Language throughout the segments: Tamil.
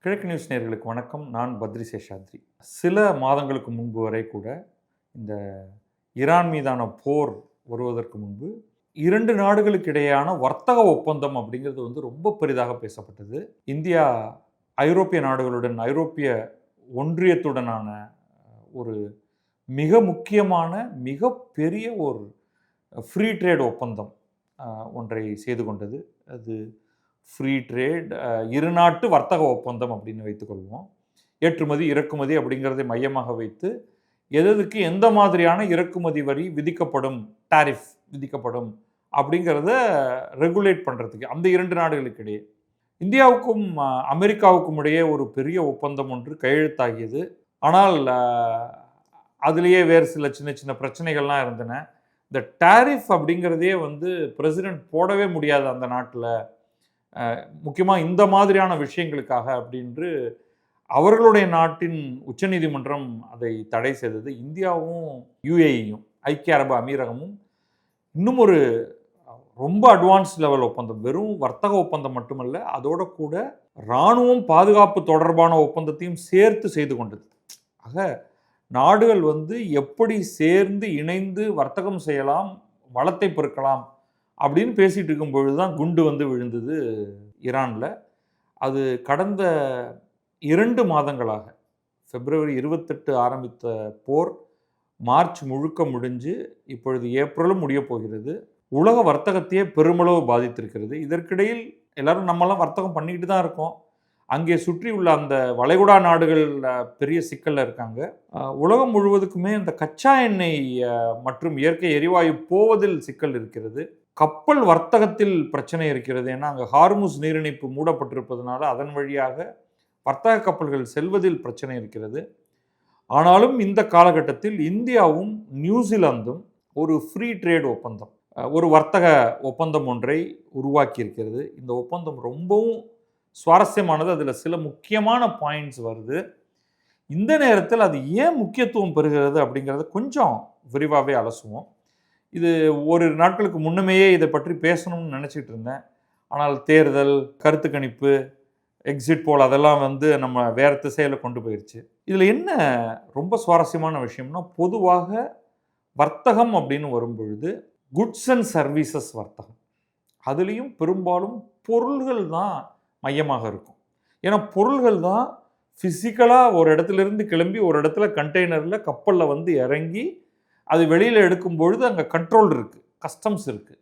கிழக்கு நியூஸ் நேயர்களுக்கு வணக்கம். நான் பத்ரி சேஷாத்ரி. சில மாதங்களுக்கு முன்பு வரை கூட இந்த ஈரான் மீதான போர் வருவதற்கு முன்பு 2 நாடுகளுக்கு இடையேயான வர்த்தக ஒப்பந்தம் அப்படிங்கிறது ரொம்ப பெரிதாக பேசப்பட்டது. இந்தியா ஐரோப்பிய நாடுகளுடன், ஐரோப்பிய ஒன்றியத்துடனான ஒரு மிக முக்கியமான, மிகப்பெரிய ஒரு ஃப்ரீ ட்ரேட் ஒப்பந்தம் ஒன்றை செய்து கொண்டது. அது ஃப்ரீ ட்ரேட் இருநாட்டு வர்த்தக ஒப்பந்தம் அப்படின்னு வைத்துக்கொள்வோம். ஏற்றுமதி, இறக்குமதி அப்படிங்கிறதை மையமாக வைத்து எதுக்கு எந்த மாதிரியான இறக்குமதி வரி விதிக்கப்படும், டாரிஃப் விதிக்கப்படும் அப்படிங்கிறத ரெகுலேட் பண்ணுறதுக்கு அந்த 2 நாடுகளுக்கு இடையே இந்தியாவுக்கும் அமெரிக்காவுக்கும் இடையே ஒரு பெரிய ஒப்பந்தம் ஒன்று கையெழுத்தாகியது. ஆனால் அதிலேயே வேறு சில சின்ன சின்ன பிரச்சனைகள்லாம் இருந்தன. இந்த டாரிஃப் அப்படிங்கிறதே பிரசிடென்ட் போடவே முடியாது அந்த நாட்டில், முக்கியமாக இந்த மாதிரியான விஷயங்களுக்காக அப்படின்று அவர்களுடைய நாட்டின் உச்சநீதிமன்றம் அதை தடை செய்தது. இந்தியாவும் யுஏஇயும், ஐக்கிய அரபு அமீரகமும் இன்னும் ஒரு ரொம்ப அட்வான்ஸ் லெவல் ஒப்பந்தம், வெறும் வர்த்தக ஒப்பந்தம் மட்டுமல்ல, அதோட கூட இராணுவம் பாதுகாப்பு தொடர்பான ஒப்பந்தத்தையும் சேர்த்து செய்து கொண்டது. ஆக நாடுகள் எப்படி சேர்ந்து இணைந்து வர்த்தகம் செய்யலாம், வளத்தை பெருக்கலாம் அப்படின்னு பேசிகிட்டு இருக்கும் பொழுது தான் குண்டு விழுந்தது ஈரானில். அது கடந்த 2 மாதங்களாக, பிப்ரவரி 28 ஆரம்பித்த போர் மார்ச் முழுக்க முடிஞ்சு இப்பொழுது ஏப்ரலும் முடிய போகிறது. உலக வர்த்தகத்தையே பெருமளவு பாதித்திருக்கிறது. இதற்கிடையில் எல்லாரும் நம்மளாம் வர்த்தகம் பண்ணிக்கிட்டு தான் இருக்கோம். அங்கே சுற்றி உள்ள அந்த வளைகுடா நாடுகள் பெரிய சிக்கலில் இருக்காங்க. உலகம் முழுவதுக்குமே அந்த கச்சா எண்ணெய் மற்றும் இயற்கை எரிவாயு போவதில் சிக்கல் இருக்கிறது. கப்பல் வர்த்தகத்தில் பிரச்சனை இருக்கிறது. ஏன்னா அங்கே ஹார்முஸ் நீரிணைப்பு மூடப்பட்டிருப்பதனால அதன் வழியாக வர்த்தக கப்பல்கள் செல்வதில் பிரச்சனை இருக்கிறது. ஆனாலும் இந்த காலகட்டத்தில் இந்தியாவும் நியூசிலாந்தும் ஒரு ஃப்ரீ ட்ரேட் ஒப்பந்தம், ஒரு வர்த்தக ஒப்பந்தம் ஒன்றை உருவாக்கி இருக்கிறது. இந்த ஒப்பந்தம் ரொம்பவும் சுவாரஸ்யமானது. அதில் சில முக்கியமான பாயிண்ட்ஸ் வருது. இந்த நேரத்தில் அது ஏன் முக்கியத்துவம் பெறுகிறது அப்படிங்கிறத கொஞ்சம் விரிவாகவே அலசுவோம். இது ஒரு நாட்களுக்கு முன்னமேயே இதை பற்றி பேசணும்னு நினச்சிட்டு இருந்தேன். ஆனால் தேர்தல், கருத்து கணிப்பு, எக்ஸிட் போல் அதெல்லாம் நம்ம வேறு திசையில் கொண்டு போயிடுச்சு. இதில் என்ன ரொம்ப சுவாரஸ்யமான விஷயம்னா, பொதுவாக வர்த்தகம் அப்படின்னு வரும்பொழுது குட்ஸ் அண்ட் சர்வீசஸ் வர்த்தகம், அதுலேயும் பெரும்பாலும் பொருள்கள் தான் மையமாக இருக்கும். ஏன்னா பொருள்கள் தான் ஃபிசிக்கலாக ஒரு இடத்துலேருந்து கிளம்பி ஒரு இடத்துல கண்டெய்னரில் கப்பலில் இறங்கி அது வெளியில் எடுக்கும் பொழுது அங்கே கண்ட்ரோல் இருக்குது, கஸ்டம்ஸ் இருக்குது.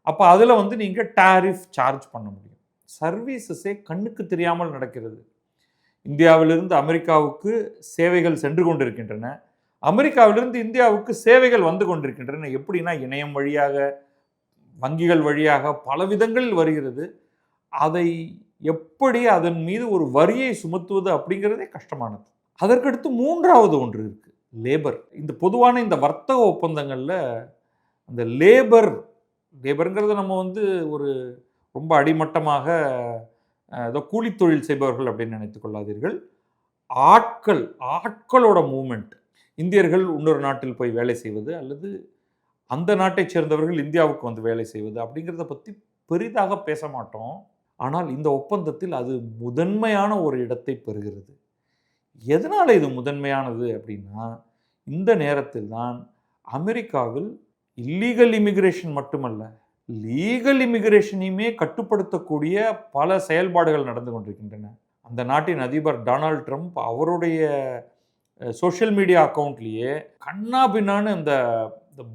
அப்போ அதில் நீங்கள் டாரிஃப் சார்ஜ் பண்ண முடியும். சர்வீசஸே கண்ணுக்கு தெரியாமல் நடக்கிறது. இந்தியாவிலிருந்து அமெரிக்காவுக்கு சேவைகள் சென்று கொண்டிருக்கின்றன, அமெரிக்காவிலிருந்து இந்தியாவுக்கு சேவைகள் வந்து கொண்டிருக்கின்றன. எப்படின்னா இணையம் வழியாக, வங்கிகள் வழியாக, பல விதங்களில் வருகிறது. அதை எப்படி அதன் மீது ஒரு வரியை சுமத்துவது அப்படிங்கிறதே கஷ்டமானது. அதற்கடுத்து 3வது ஒன்று இருக்குது, லேபர். இந்த பொதுவான இந்த வர்த்தக ஒப்பந்தங்களில் அந்த லேபருங்கிறத நம்ம ஒரு ரொம்ப அடிமட்டமாக ஏதோ கூலி தொழில் செய்பவர்கள் அப்படின்னு நினைத்து கொள்ளாதீர்கள். ஆட்களோட மூமெண்ட், இந்தியர்கள் இன்னொரு நாட்டில் போய் வேலை செய்வது அல்லது அந்த நாட்டைச் சேர்ந்தவர்கள் இந்தியாவுக்கு வேலை செய்வது அப்படிங்கிறத பற்றி பெரிதாக பேச மாட்டோம். ஆனால் இந்த ஒப்பந்தத்தில் அது முதன்மையான ஒரு இடத்தை பெறுகிறது. எதனால் இது முதன்மையானது அப்படின்னா, இந்த நேரத்தில் தான் அமெரிக்காவில் இல்லீகல் இமிகிரேஷன் மட்டுமல்ல, லீகல் இமிகிரேஷனையுமே கட்டுப்படுத்தக்கூடிய பல செயல்பாடுகள் நடந்து கொண்டிருக்கின்றன. அந்த நாட்டின் அதிபர் டொனால்ட் ட்ரம்ப் அவருடைய சோஷியல் மீடியா அக்கௌண்ட்லேயே கண்ணா பின்னான்னு இந்த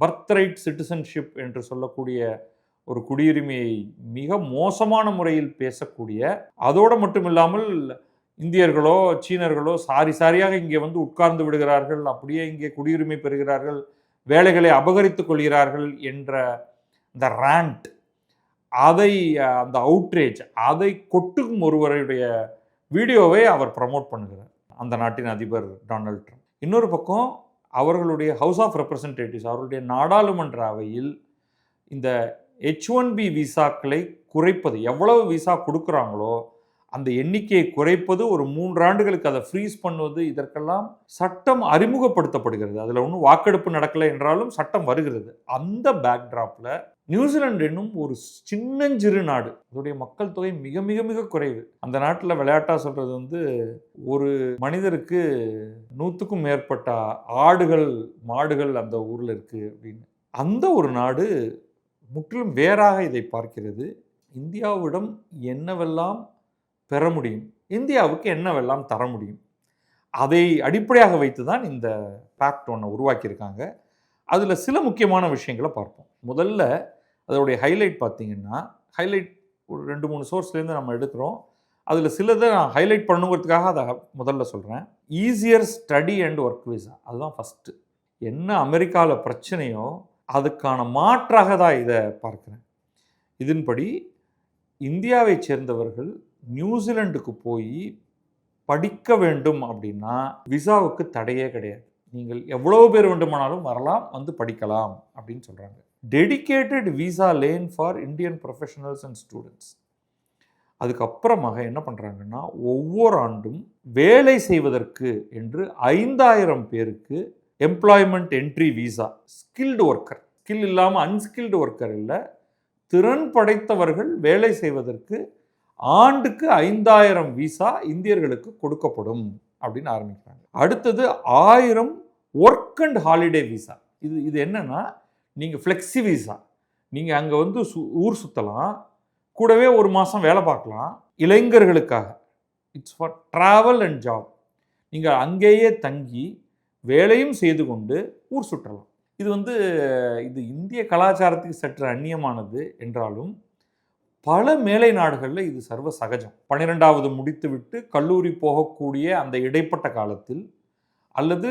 பர்த் ரைட் சிட்டிசன்ஷிப் என்று சொல்லக்கூடிய ஒரு குடியுரிமையை மிக மோசமான முறையில் பேசக்கூடிய, அதோடு மட்டும் இல்லாமல் இந்தியர்களோ சீனர்களோ சாரியாக இங்கே உட்கார்ந்து விடுகிறார்கள், அப்படியே இங்கே குடியுரிமை பெறுகிறார்கள், வேலைகளை அபகரித்துக் கொள்கிறார்கள் என்ற இந்த ராண்ட், அந்த அவுட்ரேஜ், அதை கொட்டும் ஒருவருடைய வீடியோவை அவர் ப்ரமோட் பண்ணுகிறார், அந்த நாட்டின் அதிபர் டொனால்ட் ட்ரம்ப். இன்னொரு பக்கம் அவர்களுடைய ஹவுஸ் ஆஃப் ரெப்ரசன்டேட்டிவ்ஸ், அவர்களுடைய நாடாளுமன்ற அவையில் இந்த H1B விசாக்களை குறைப்பது, எவ்வளவு விசா கொடுக்குறாங்களோ அந்த எண்ணிக்கையை குறைப்பது, ஒரு 3 ஆண்டுகளுக்கு அதை ஃப்ரீஸ் பண்ணுவது, இதற்கெல்லாம் சட்டம் அறிமுகப்படுத்தப்படுகிறது. அதில் ஒன்றும் வாக்கெடுப்பு நடக்கலை என்றாலும் சட்டம் வருகிறது. அந்த பேக்ட்ராப்பில் நியூசிலாந்து என்னும் ஒரு சின்னஞ்சிறு நாடு, அதோடைய மக்கள் தொகை மிக மிக மிக குறைவு. அந்த நாட்டில் விளையாட்டாக சொல்கிறது வந்து ஒரு மனிதருக்கு 100க்கும் மேற்பட்ட ஆடுகள் மாடுகள் அந்த ஊரில் இருக்குது அப்படின்னு. அந்த ஒரு நாடு முற்றிலும் வேறாக இதை பார்க்கிறது. இந்தியாவிடம் என்னவெல்லாம் பெற முடியும், இந்தியாவுக்கு என்னவெல்லாம் தர முடியும், அதை அடிப்படையாக வைத்து தான் இந்த பேக்ட் ஒன்று உருவாக்கியிருக்காங்க. அதில் சில முக்கியமான விஷயங்களை பார்ப்போம். முதல்ல அதோடைய ஹைலைட் பார்த்தீங்கன்னா, ஹைலைட் ஒரு 2-3 சோர்ஸ்லேருந்து நம்ம எடுக்கிறோம். அதில் சிலதை நான் ஹைலைட் பண்ணுங்கிறதுக்காக அதை முதல்ல சொல்கிறேன். Easier study and work visa, அதுதான் ஃபஸ்ட்டு. என்ன அமெரிக்காவில் பிரச்சனையோ அதுக்கான மாற்றாக தான் இதை பார்க்குறேன். இதன்படி இந்தியாவை சேர்ந்தவர்கள் நியூசிலாந்துக்கு போய் படிக்க வேண்டும் அப்படின்னா விசாவுக்கு தடையே கிடையாது. நீங்கள் எவ்வளோ பேர் வேண்டுமானாலும் வரலாம், வந்து படிக்கலாம் அப்படின்னு சொல்கிறாங்க. Dedicated visa lane for Indian professionals and students. அதுக்கப்புறமாக என்ன பண்ணுறாங்கன்னா, ஒவ்வொரு ஆண்டும் வேலை செய்வதற்கு என்று 5000 பேருக்கு employment entry visa, skilled worker, skill இல்லாமல் அன்ஸ்கில்டு ஒர்க்கர் இல்லை, திறன் படைத்தவர்கள் வேலை செய்வதற்கு ஆண்டுக்கு 5000 விசா இந்தியர்களுக்கு கொடுக்கப்படும் அப்படின்னு ஆரம்பிக்கிறாங்க. அடுத்தது 1000 ஒர்க் அண்ட் ஹாலிடே விசா. இது என்னன்னா, நீங்கள் ஃப்ளெக்ஸி விசா, நீங்கள் அங்கே வந்து ஊர் சுற்றலாம், கூடவே ஒரு மாதம் வேலை பார்க்கலாம். இளைஞர்களுக்காக it's for travel and job. நீங்கள் அங்கேயே தங்கி வேலையும் செய்து கொண்டு ஊர் சுற்றலாம். இது வந்து இது இந்திய கலாச்சாரத்துக்கு சற்று அந்நியமானது என்றாலும் பல மேலை நாடுகளில் இது சர்வ சகஜம். 12வது முடித்துவிட்டு கல்லூரி போகக்கூடிய அந்த இடைப்பட்ட காலத்தில், அல்லது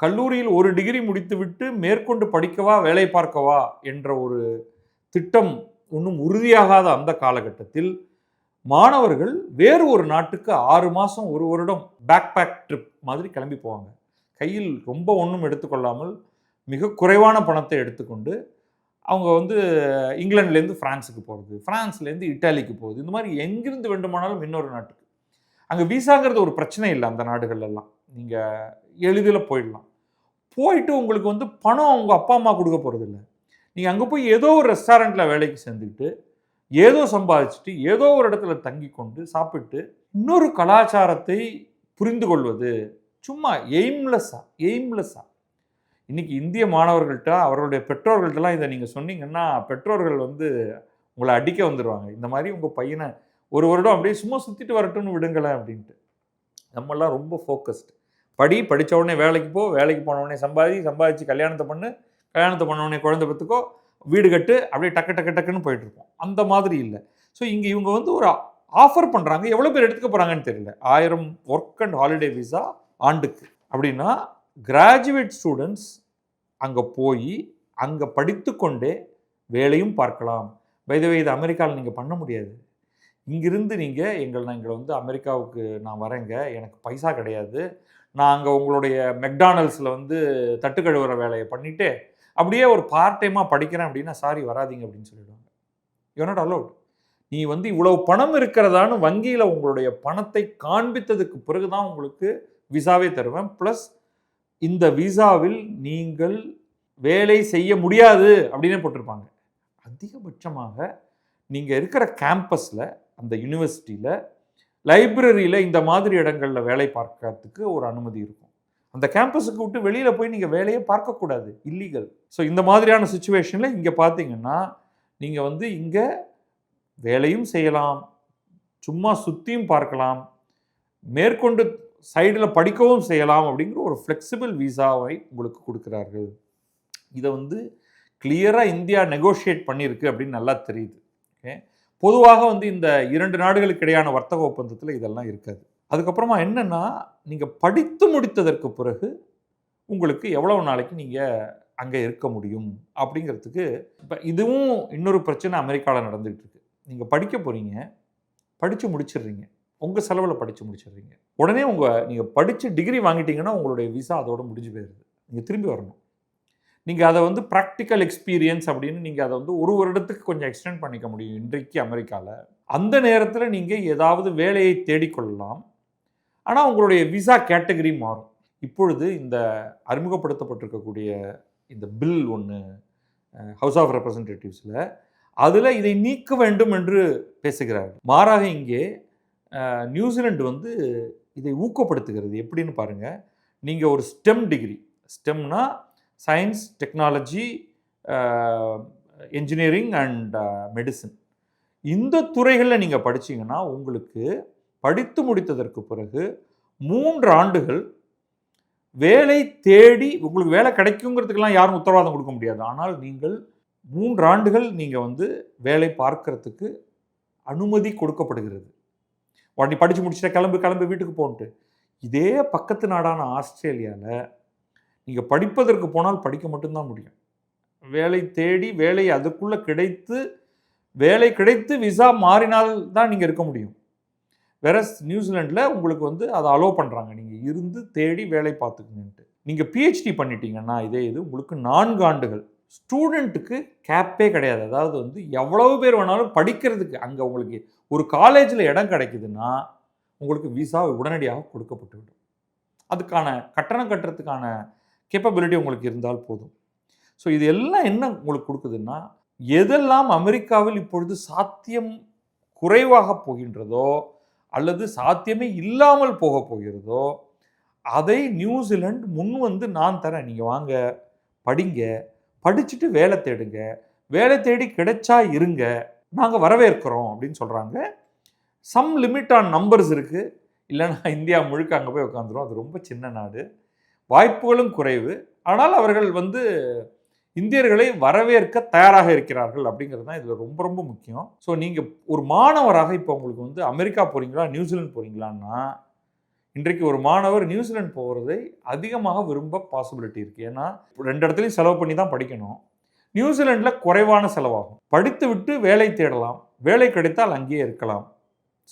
கல்லூரியில் ஒரு டிகிரி முடித்துவிட்டு மேற்கொண்டு படிக்கவா வேலை பார்க்கவா என்ற ஒரு திட்டம் இன்னும் உறுதியாகாத அந்த காலகட்டத்தில் மாணவர்கள் வேறு ஒரு நாட்டுக்கு 6 மாதம் 1 வருடம் பேக் ட்ரிப் மாதிரி கிளம்பி போவாங்க. கையில் ரொம்ப ஒன்றும் எடுத்துக்கொள்ளாமல் மிக குறைவான பணத்தை எடுத்துக்கொண்டு அவங்க வந்து இங்கிலாந்துலேருந்து ஃப்ரான்ஸுக்கு போகிறது, ஃப்ரான்ஸ்லேருந்து இட்டாலிக்கு போகுது, இந்த மாதிரி எங்கிருந்து வேண்டுமானாலும் இன்னொரு நாட்டுக்கு. அங்கே விசாங்கிறது ஒரு பிரச்சனை இல்லை. அந்த நாடுகள்லாம் நீங்கள் எளிதில் போயிடலாம். போயிட்டு உங்களுக்கு வந்து பணம் அவங்க அப்பா அம்மா கொடுக்க போகிறது இல்லை. நீங்கள் அங்கே போய் ஏதோ ஒரு ரெஸ்டாரண்ட்டில் வேலைக்கு சேர்ந்துக்கிட்டு ஏதோ சம்பாதிச்சுட்டு ஏதோ ஒரு இடத்துல தங்கி கொண்டு சாப்பிட்டு இன்னொரு கலாச்சாரத்தை புரிந்து கொள்வது சும்மா எய்ம்லெஸ்ஸாக. இன்றைக்கி இந்திய மாணவர்கள்ட்ட அவர்களுடைய பெற்றோர்கள்ட்டலாம் இதை நீங்கள் சொன்னீங்கன்னா பெற்றோர்கள் வந்து உங்களை அடிக்க வந்துடுவாங்க. இந்த மாதிரி உங்கள் பையனை ஒரு வருடம் அப்படியே சும்மா சுற்றிட்டு வரட்டும்னு விடுங்களேன் அப்படின்ட்டு. நம்மெல்லாம் ரொம்ப ஃபோக்கஸ்டு. படித்த உடனே வேலைக்கு போ, வேலைக்கு போன உடனே சம்பாதிச்சு கல்யாணத்தை பண்ண உடனே குழந்தை பெற்றுக்கோ, வீடு கட்டு, அப்படியே டக்குன்னு போயிட்டுருப்போம். அந்த மாதிரி இல்லை. ஸோ இங்கே இவங்க வந்து ஒரு ஆஃபர் பண்ணுறாங்க. எவ்வளோ பேர் எடுத்துக்க போகிறாங்கன்னு தெரியல. 1000 ஒர்க் அண்ட் ஹாலிடே விசா ஆண்டுக்கு அப்படின்னா கிராஜுவேட் ஸ்டூடெண்ட்ஸ் அங்கே போய் அங்கே படித்து கொண்டே வேலையும் பார்க்கலாம். இது அமெரிக்காவில் நீங்கள் பண்ண முடியாது. இங்கிருந்து நீங்கள் நான் வந்து அமெரிக்காவுக்கு நான் வரேங்க, எனக்கு பைசா கிடையாது, நான் அங்கே உங்களுடைய மெக்டானல்ஸில் வந்து தட்டு கழுவுற வேலையை பண்ணிவிட்டு அப்படியே ஒரு பார்ட் டைமாக படிக்கிறேன் அப்படின்னா சாரி வராதிங்க அப்படின்னு சொல்லிடுவாங்க. You not allowed. நீ வந்து இவ்வளவு பணம் இருக்கிறதான்னு வங்கியில் உங்களுடைய பணத்தை காண்பித்ததுக்கு பிறகு தான் உங்களுக்கு விசாவே தருவேன். ப்ளஸ் இந்த விசாவில் நீங்கள் வேலை செய்ய முடியாது அப்படின்னே போட்டிருப்பாங்க. அதிகபட்சமாக நீங்கள் இருக்கிற கேம்பஸில், அந்த யூனிவர்சிட்டியில், லைப்ரரியில் இந்த மாதிரி இடங்களில் வேலை பார்க்கறதுக்கு ஒரு அனுமதி இருக்கும். அந்த கேம்பஸுக்கு விட்டு வெளியில் போய் நீங்கள் வேலையை பார்க்கக்கூடாது, இல்லீகல். ஸோ இந்த மாதிரியான சுச்சுவேஷனில் இங்கே பார்த்தீங்கன்னா நீங்கள் வந்து இங்கே வேலையும் செய்யலாம், சும்மா சுற்றியும் பார்க்கலாம், மேற்கொண்டு சைடில் படிக்கவும் செய்யலாம் அப்படிங்கிற ஒரு ஃப்ளெக்சிபிள் விசாவை உங்களுக்கு கொடுக்குறார்கள். இதை வந்து கிளியராக இந்தியா நெகோஷியேட் பண்ணியிருக்கு அப்படின்னு நல்லா தெரியுது. ஓகே, பொதுவாக வந்து இந்த 2 நாடுகளுக்கு இடையான வர்த்தக ஒப்பந்தத்தில் இதெல்லாம் இருக்காது. அதுக்கப்புறமா என்னென்னா, நீங்கள் படித்து முடித்ததற்கு பிறகு உங்களுக்கு எவ்வளவு நாளைக்கு நீங்கள் அங்கே இருக்க முடியும் அப்படிங்கிறதுக்கு இப்போ இதுவும் இன்னொரு பிரச்சனை அமெரிக்காவில் நடந்துகிட்டு இருக்கு. நீங்கள் படிக்க போகிறீங்க, படித்து முடிச்சிடுறீங்க, உங்கள் செலவில் படித்து முடிச்சிடுறீங்க, உடனே நீங்கள் படித்து டிகிரி வாங்கிட்டீங்கன்னா உங்களுடைய விசா அதோட முடிஞ்சு போயிடுது. நீங்கள் திரும்பி வரணும். நீங்கள் அதை வந்து ப்ராக்டிக்கல் எக்ஸ்பீரியன்ஸ் அப்படின்னு நீங்கள் அதை வந்து ஒரு வருடத்துக்கு கொஞ்சம் எக்ஸ்டெண்ட் பண்ணிக்க முடியும் இன்றைக்கு அமெரிக்காவில். அந்த நேரத்தில் நீங்கள் ஏதாவது வேலையை தேடிக்கொள்ளலாம். ஆனால் உங்களுடைய விசா கேட்டகரி மாறும். இப்பொழுது இந்த அறிமுகப்படுத்தப்பட்டிருக்கக்கூடிய இந்த பில் ஒன்று ஹவுஸ் ஆஃப் ரெப்ரசன்டேட்டிவ்ஸில் அதில் இதை நீக்க வேண்டும் என்று பேசுகிறார்கள். மாறாக இங்கே நியூசிலாந்து வந்து இதை ஊக்கப்படுத்துகிறது. எப்படின்னு பாருங்கள், நீங்கள் ஒரு ஸ்டெம் டிகிரி, ஸ்டெம்னா science, technology, engineering and medicine, இந்த துறைகளில் நீங்கள் படிச்சீங்கன்னா உங்களுக்கு படித்து முடித்ததற்கு பிறகு 3 ஆண்டுகள் வேலை தேடி உங்களுக்கு வேலை கிடைக்குங்கிறதுக்கெல்லாம் யாரும் உத்தரவாதம் கொடுக்க முடியாது. ஆனால் நீங்கள் 3 ஆண்டுகள் நீங்கள் வந்து வேலை பார்க்கறதுக்கு அனுமதி கொடுக்கப்படுகிறது. உடனே படித்து முடிச்சுட்டு கிளம்பு வீட்டுக்கு போன்ட்டு. இதே பக்கத்து நாடான ஆஸ்திரேலியாவில் நீங்கள் படிப்பதற்கு போனால் படிக்க மட்டும்தான் முடியும். வேலை தேடி வேலை அதுக்குள்ளே வேலை கிடைத்து விசா மாறினால் தான் நீங்கள் இருக்க முடியும். வேற நியூசிலாண்டில் உங்களுக்கு வந்து அதை அலோவ் பண்ணுறாங்க, நீங்கள் இருந்து தேடி வேலை பார்த்துக்கணுன்ட்டு. நீங்கள் பிஹெச்டி பண்ணிட்டீங்கன்னா இதே இது உங்களுக்கு 4 ஆண்டுகள். ஸ்டூடெண்ட்டுக்கு கேப்பே கிடையாது. அதாவது வந்து எவ்வளவு பேர் வேணாலும் படிக்கிறதுக்கு அங்கே உங்களுக்கு ஒரு காலேஜில் இடம் கிடைக்குதுன்னா உங்களுக்கு விசா உடனடியாக கொடுக்கப்பட்டுவிடும். அதுக்கான கட்டணம் கட்டுறதுக்கான கேப்பபிலிட்டி உங்களுக்கு இருந்தால் போதும். ஸோ இது எல்லாம் என்ன உங்களுக்கு கொடுக்குதுன்னா, எதெல்லாம் அமெரிக்காவில் இப்பொழுது சாத்தியம் குறைவாக போகின்றதோ அல்லது சாத்தியமே இல்லாமல் போக போகிறதோ அதை நியூசிலாந்து முன் வந்து நான் தரேன், நீங்கள் வாங்க படிங்க, படிச்சுட்டு வேலை தேடுங்க, வேலை தேடி கிடைச்சா இருங்க, நாங்கள் வரவேற்கிறோம் அப்படின்னு சொல்கிறாங்க. சம் லிமிட் ஆன் நம்பர்ஸ் இருக்குது, இல்லைன்னா இந்தியா முழுக்க அங்கே போய் உட்காந்துரும். அது ரொம்ப சின்ன நாடு, வாய்ப்புகளும் குறைவு. ஆனால் அவர்கள் வந்து இந்தியர்களை வரவேற்க தயாராக இருக்கிறார்கள் அப்படிங்கிறது தான் இதில் ரொம்ப ரொம்ப முக்கியம். ஸோ நீங்கள் ஒரு மாணவராக இப்போ உங்களுக்கு வந்து அமெரிக்கா போகிறீங்களா நியூசிலாந்து போகிறீங்களான்னா, இன்றைக்கு ஒரு மாணவர் நியூசிலாந்து போகிறதை அதிகமாக விரும்ப பாசிபிலிட்டி இருக்குது. ஏன்னா 2 இடத்துலையும் செலவு பண்ணி தான் படிக்கணும். நியூசிலாண்டில் குறைவான செலவாகும். படித்து விட்டு வேலை தேடலாம், வேலை கிடைத்தால் அங்கேயே இருக்கலாம்,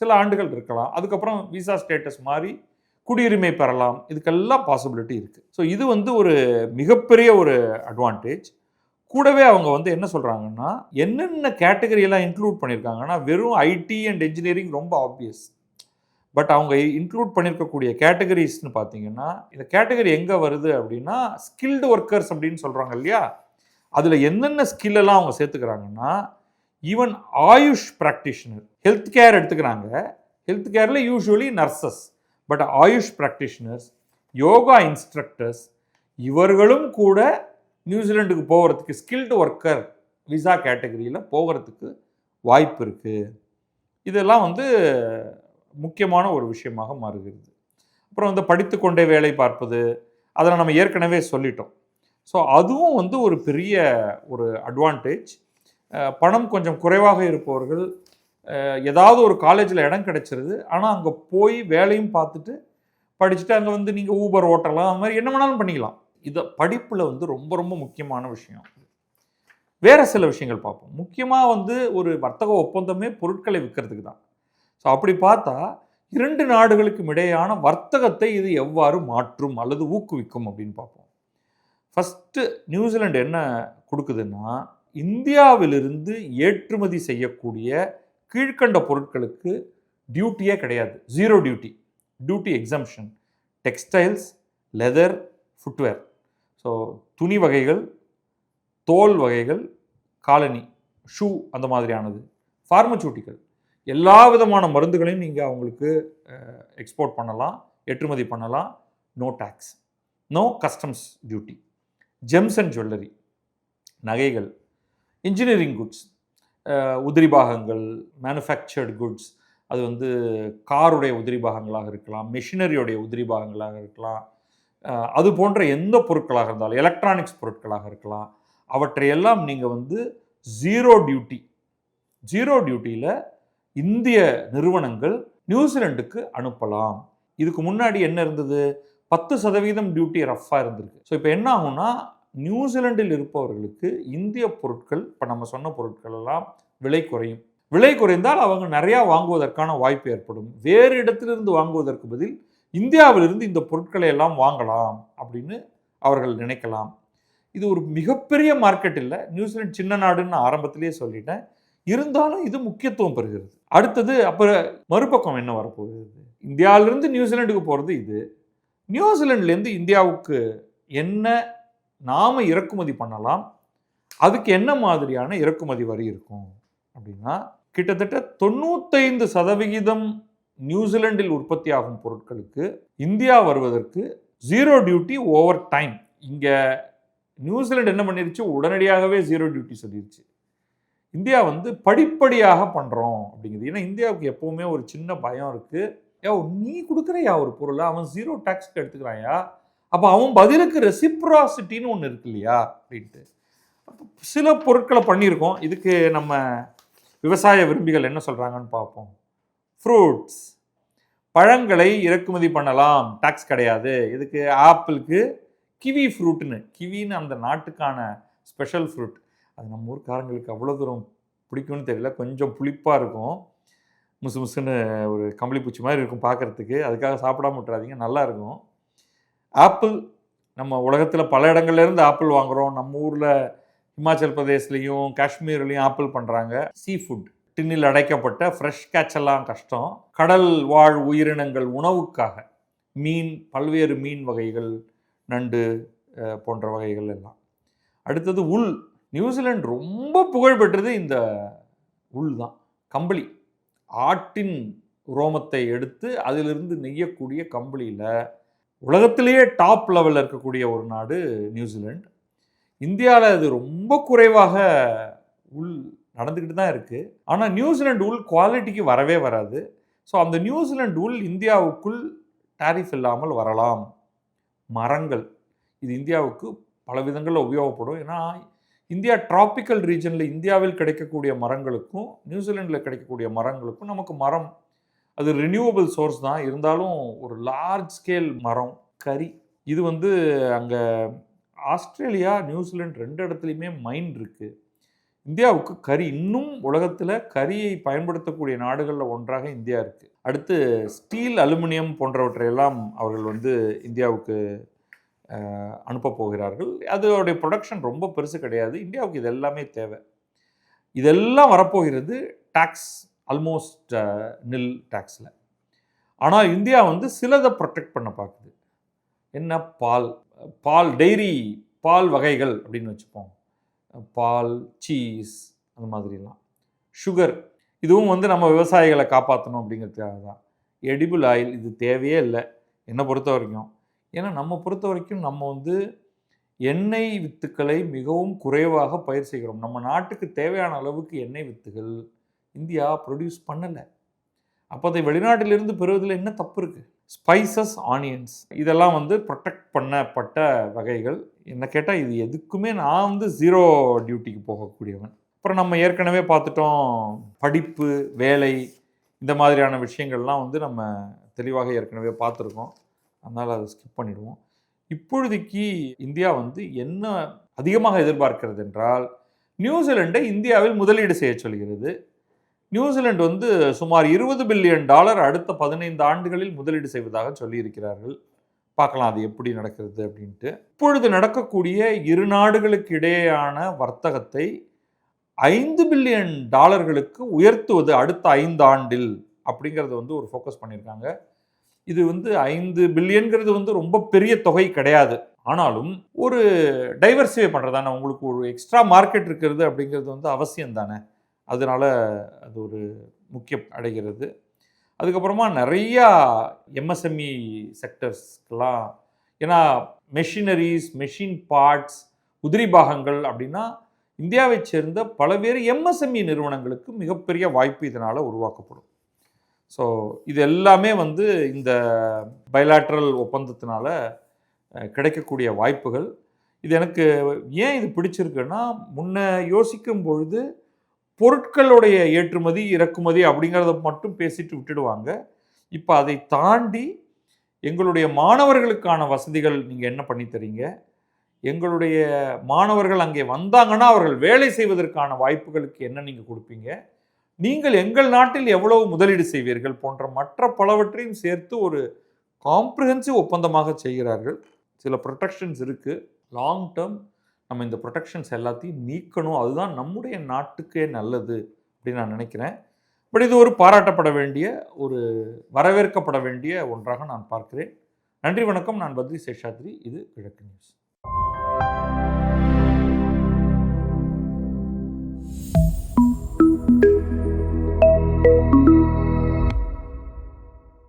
சில ஆண்டுகள் இருக்கலாம், அதுக்கப்புறம் விசா ஸ்டேட்டஸ் மாறி குடியுரிமை பெறலாம். இதுக்கெல்லாம் பாசிபிலிட்டி இருக்குது. ஸோ இது வந்து ஒரு மிகப்பெரிய ஒரு அட்வான்டேஜ். கூடவே அவங்க வந்து என்ன சொல்கிறாங்கன்னா, என்னென்ன கேட்டகரியெல்லாம் இன்க்ளூட் பண்ணியிருக்காங்கன்னா, வெறும் ஐடி அண்ட் என்ஜினியரிங் ரொம்ப ஆப்வியஸ். பட் அவங்க இன்க்ளூட் பண்ணியிருக்கக்கூடிய கேட்டகரிஸ்னு பார்த்தீங்கன்னா, இந்த கேட்டகரி எங்கே வருது அப்படின்னா ஸ்கில்டு ஒர்க்கர்ஸ் அப்படின்னு சொல்கிறாங்க இல்லையா, அதில் என்னென்ன ஸ்கில்லெல்லாம் அவங்க சேர்த்துக்கிறாங்கன்னா, even AYUSH practitioner, health care எடுத்துக்கிறாங்க. ஹெல்த் கேரில் usually nurses, but AYUSH practitioners, yoga instructors, இவர்களும் கூட நியூசிலாண்டுக்கு போகிறதுக்கு ஸ்கில்டு ஒர்க்கர் விசா கேட்டகரியில் போகிறதுக்கு வாய்ப்பு இருக்குது. இதெல்லாம் வந்து முக்கியமான ஒரு விஷயமாக மாறுகிறது. அப்புறம் வந்து படித்து கொண்டே வேலை பார்ப்பது, அதில் நம்ம ஏற்கனவே சொல்லிட்டோம். ஸோ அதுவும் வந்து ஒரு பெரிய ஒரு அட்வான்டேஜ். பணம் கொஞ்சம் குறைவாக இருப்பவர்கள் ஏதாவது ஒரு காலேஜில் இடம் கிடைச்சிருது, ஆனால் அங்கே போய் வேலையும் பார்த்துட்டு படிச்சுட்டு அங்கே வந்து நீங்கள் ஊபர் ஓட்டலாம், அந்த மாதிரி என்ன வேணாலும் பண்ணிக்கலாம். இதை படிப்பில் வந்து ரொம்ப ரொம்ப முக்கியமான விஷயம். வேறு சில விஷயங்கள் பார்ப்போம். முக்கியமாக வந்து ஒரு வர்த்தக ஒப்பந்தமே பொருட்களை விற்கிறதுக்கு தான். ஸோ அப்படி பார்த்தா 2 நாடுகளுக்கும் இடையான வர்த்தகத்தை இது எவ்வாறு மாற்றும் அல்லது ஊக்குவிக்கும் அப்படின்னு பார்ப்போம். ஃபஸ்ட்டு நியூசிலாந்து என்ன கொடுக்குதுன்னா, இந்தியாவிலிருந்து ஏற்றுமதி செய்யக்கூடிய கீழ்கண்ட பொருட்களுக்கு டியூட்டியே கிடையாது, 0 duty exemption. Textiles, leather, footwear, so துணி வகைகள், தோல் வகைகள், காலனி, ஷூ அந்த மாதிரியானது, ஃபார்மசூட்டிக்கல், எல்லா விதமான மருந்துகளையும் நீங்கள் அவங்களுக்கு எக்ஸ்போர்ட் பண்ணலாம், ஏற்றுமதி பண்ணலாம். No tax, no customs duty. Gems and jewellery, நகைகள், இன்ஜினியரிங் குட்ஸ், உதிரி பாகங்கள், மேனுஃபேக்சர்டு குட்ஸ், அது வந்து காருடைய உதிரி பாகங்களாக இருக்கலாம், மெஷினரியோடைய உதிரி பாகங்களாக இருக்கலாம், அது போன்ற எந்த பொருட்களாக இருந்தாலும், எலக்ட்ரானிக்ஸ் பொருட்களாக இருக்கலாம், அவற்றையெல்லாம் நீங்கள் வந்து 0 டியூட்டியில் இந்திய நிறுவனங்கள் நியூசிலாண்டுக்கு அனுப்பலாம். இதுக்கு முன்னாடி என்ன இருந்தது, 10% டியூட்டி ரஃப்பாக இருந்திருக்கு. ஸோ இப்போ என்ன ஆகும்னா, நியூசிலாண்டில் இருப்பவர்களுக்கு இந்திய பொருட்கள், இப்போ நம்ம சொன்ன பொருட்கள் எல்லாம் விலை குறையும். விலை குறைந்தால் அவங்க நிறையா வாங்குவதற்கான வாய்ப்பு ஏற்படும். வேறு இடத்திலிருந்து வாங்குவதற்கு பதில் இந்தியாவிலிருந்து இந்த பொருட்களை எல்லாம் வாங்கலாம் அப்படின்னு அவர்கள் நினைக்கலாம். இது ஒரு மிகப்பெரிய மார்க்கெட் இல்லை, நியூசிலாந்து சின்ன நாடுன்னு ஆரம்பத்திலேயே சொல்லிட்டேன். இருந்தாலும் இது முக்கியத்துவம் பெறுகிறது. அடுத்தது அப்புறம் மறுபக்கம் என்ன வரப்போகுது, இந்தியாவிலிருந்து நியூசிலாண்டுக்கு போகிறது இது, நியூசிலாண்டுலேருந்து இந்தியாவுக்கு என்ன நாம் இறக்குமதி பண்ணலாம், அதுக்கு என்ன மாதிரியான இறக்குமதி வரி இருக்கும் அப்படின்னா கிட்டத்தட்ட 95% நியூசிலாண்டில் உற்பத்தி ஆகும் பொருட்களுக்கு இந்தியா வருவதற்கு 0 டியூட்டி ஓவர் டைம். இங்கே நியூசிலாந்து என்ன பண்ணிருச்சு, உடனடியாகவே 0 டியூட்டி சொல்லிருச்சு. இந்தியா வந்து படிப்படியாக பண்ணுறோம் அப்படிங்கிறது. ஏன்னா இந்தியாவுக்கு எப்போவுமே ஒரு சின்ன பயம் இருக்குது. நீ கொடுக்குறையா ஒரு பொருளை, அவன் 0 டேக்ஸ்க்கு எடுத்துக்கிறாயா, அப்போ அவன் பதிலுக்கு ரெசிப்ராசிட்டின்னு ஒன்று இருக்கு இல்லையா அப்படின்ட்டு சில பொருட்களை பண்ணியிருக்கோம். இதுக்கு நம்ம விவசாய விரும்பிகள் என்ன சொல்கிறாங்கன்னு பார்ப்போம். ஃப்ரூட்ஸ், பழங்களை இறக்குமதி பண்ணலாம், டாக்ஸ் கிடையாது. இதுக்கு ஆப்பிளுக்கு கிவி ஃப்ரூட்டுன்னு, கிவின்னு அந்த நாட்டுக்கான ஸ்பெஷல் ஃப்ரூட். அது நம்ம ஊர்க்காரங்களுக்கு அவ்வளோ தூரம் பிடிக்கும்னு தெரியல. கொஞ்சம் புளிப்பாக இருக்கும், முசு முசுன்னு ஒரு கம்பளி பூச்சி மாதிரி இருக்கும் பார்க்குறதுக்கு. அதுக்காக சாப்பிடாம விட்டுறாதீங்க, நல்லாயிருக்கும். ஆப்பிள், நம்ம உலகத்தில் பல இடங்கள்லேருந்து ஆப்பிள் வாங்குகிறோம். நம்ம ஊரில் ஹிமாச்சல் பிரதேஷ்லேயும் காஷ்மீர்லேயும் ஆப்பிள் பண்ணுறாங்க. சீ ஃபுட், டின்னில் அடைக்கப்பட்ட ஃப்ரெஷ் கேட்செல்லாம் கஷ்டம். கடல் வாழ் உயிரினங்கள் உணவுக்காக மீன், பல்வேறு மீன் வகைகள், நண்டு போன்ற வகைகள் எல்லாம். அடுத்தது உல். நியூசிலாந்து ரொம்ப புகழ் பெற்றது இந்த உல் தான். கம்பளி, ஆட்டின் ரோமத்தை எடுத்து அதிலிருந்து நெய்யக்கூடிய கம்பளியில் உலகத்திலேயே டாப் லெவலில் இருக்கக்கூடிய ஒரு நாடு நியூசிலாந்து. இந்தியாவில் அது ரொம்ப குறைவாக உல் நடந்துக்கிட்டு தான் இருக்குது. ஆனால் நியூசிலாந்து உல் குவாலிட்டிக்கு வரவே வராது. ஸோ அந்த நியூசிலாந்து உல் இந்தியாவுக்குள் டாரிஃப் இல்லாமல் வரலாம். மரங்கள், இது இந்தியாவுக்கு பல விதங்களில் உபயோகப்படும். ஏன்னா இந்தியா டிராபிக்கல் ரீஜனில் இந்தியாவில் கிடைக்கக்கூடிய மரங்களுக்கும் நியூசிலாண்டில் கிடைக்கக்கூடிய மரங்களுக்கும் நமக்கு மரம் அது ரினியூவபிள் சோர்ஸ் தான். இருந்தாலும் ஒரு லார்ஜ் ஸ்கேல் மரம் கறி, இது வந்து அங்கே ஆஸ்திரேலியா நியூசிலாந்து ரெண்டு இடத்துலையுமே மைன் இருக்குது. இந்தியாவுக்கு கறி, இன்னும் உலகத்தில் கரியை பயன்படுத்தக்கூடிய நாடுகளில் ஒன்றாக இந்தியா இருக்குது. அடுத்து ஸ்டீல், அலுமினியம் போன்றவற்றையெல்லாம் அவர்கள் வந்து இந்தியாவுக்கு அனுப்ப போகிறார்கள். அதோடைய ப்ரொடக்ஷன் ரொம்ப பெருசு கிடையாது. இந்தியாவுக்கு இது எல்லாமே தேவை. இதெல்லாம் வரப்போகிறது டாக்ஸ் ஆல்மோஸ்ட் நில் டாக்ஸில். ஆனால் இந்தியா வந்து சிலதை ப்ரொடெக்ட் பண்ண பார்க்குது. என்ன? பால் டெய்ரி பால் வகைகள் அப்படின்னு வச்சுப்போம். பால், சீஸ், அந்த மாதிரிலாம். சுகர், இதுவும் வந்து நம்ம விவசாயிகளை காப்பாற்றணும் அப்படிங்கிறதுக்காக தான். எடிபிள் ஆயில், இது தேவையே இல்லை என்னை பொறுத்த வரைக்கும். ஏன்னா நம்ம பொறுத்த வரைக்கும் நம்ம வந்து எண்ணெய் வித்துக்களை மிகவும் குறைவாக பயிர் செய்கிறோம். நம்ம நாட்டுக்கு தேவையான அளவுக்கு எண்ணெய் வித்துகள் இந்தியா ப்ரொடியூஸ் பண்ணலை. அப்போ அதை வெளிநாட்டிலிருந்து பெறுவதில் என்ன தப்பு இருக்குது? ஸ்பைசஸ், ஆனியன்ஸ், இதெல்லாம் வந்து ப்ரொடெக்ட் பண்ணப்பட்ட வகைகள். என்ன கேட்டால் இது எதுக்குமே நான் வந்து 0 டியூட்டிக்கு போகக்கூடியவன். அப்புறம் நம்ம ஏற்கனவே பார்த்துட்டோம், படிப்பு, வேலை, இந்த மாதிரியான விஷயங்கள்லாம் வந்து நம்ம தெளிவாக ஏற்கனவே பார்த்துருக்கோம். அதனால் அதை ஸ்கிப் பண்ணிடுவோம். இப்பொழுதைக்கு இந்தியா வந்து என்ன அதிகமாக எதிர்பார்க்கிறது என்றால், நியூசிலாண்டை இந்தியாவில் முதலீடு செய்ய சொல்கிறது. நியூசிலாந்து வந்து சுமார் $20 பில்லியன் அடுத்த 15 ஆண்டுகளில் முதலீடு செய்வதாக சொல்லியிருக்கிறார்கள். பார்க்கலாம் அது எப்படி நடக்கிறது அப்படின்ட்டு. இப்பொழுது நடக்கக்கூடிய இரு நாடுகளுக்கு இடையேயான வர்த்தகத்தை $5 பில்லியன் உயர்த்துவது அடுத்த 5 ஆண்டில் அப்படிங்கிறத வந்து ஒரு ஃபோக்கஸ் பண்ணியிருக்காங்க. இது வந்து 5 பில்லியன்கிறது வந்து ரொம்ப பெரிய தொகை கிடையாது. ஆனாலும் ஒரு டைவர்சிஃபை பண்ணுறதானே, உங்களுக்கு ஒரு எக்ஸ்ட்ரா மார்க்கெட் இருக்கிறது அப்படிங்கிறது வந்து அவசியம் தானே. அதனால அது ஒரு முக்கியம் அடைகிறது. அதுக்கப்புறமா நிறையா எம்எஸ்எம்இ செக்டர்ஸ்க்கெலாம், ஏன்னா மெஷினரிஸ், மெஷின் பார்ட்ஸ், உதிரி பாகங்கள் அப்படின்னா இந்தியாவை சேர்ந்த பலவேறு எம்எஸ்எம்இ நிறுவனங்களுக்கு மிகப்பெரிய வாய்ப்பு இதனால் உருவாக்கப்படும். ஸோ இது எல்லாமே வந்து இந்த பைலாட்ரல் ஒப்பந்தத்தினால கிடைக்கக்கூடிய வாய்ப்புகள். இது எனக்கு ஏன் இது பிடிச்சிருக்குன்னா, முன்ன யோசிக்கும் பொழுது பொருட்களுடைய ஏற்றுமதி, இறக்குமதி அப்படிங்கிறத மட்டும் பேசிட்டு விட்டுடுவாங்க. இப்போ அதை தாண்டி எங்களுடைய மாணவர்களுக்கான வசதிகள் நீங்கள் என்ன பண்ணி தரீங்க, எங்களுடைய மாணவர்கள் அங்கே வந்தாங்கன்னா அவர்கள் வேலை செய்வதற்கான வாய்ப்புகளுக்கு என்ன நீங்கள் கொடுப்பீங்க, நீங்கள் எங்கள் நாட்டில் எவ்வளவு முதலீடு செய்வீர்கள் போன்ற மற்ற பலவற்றையும் சேர்த்து ஒரு காம்ப்ரிஹென்சிவ் ஒப்பந்தமாக செய்கிறார்கள். சில ப்ரொடெக்ஷன்ஸ் இருக்குது. லாங் டேர்ம் நம்ம இந்த ப்ரொடெக்ஷன்ஸ் எல்லாத்தையும் நீக்கணும். அதுதான் நம்முடைய நாட்டுக்கே நல்லது அப்படின்னு நான் நினைக்கிறேன். பட் இது ஒரு பாராட்டப்பட வேண்டிய, ஒரு வரவேற்கப்பட வேண்டிய ஒன்றாக நான் பார்க்கிறேன். நன்றி, வணக்கம். நான் பத்ரி சேஷாத்ரி. இது கிழக்கு நியூஸ்.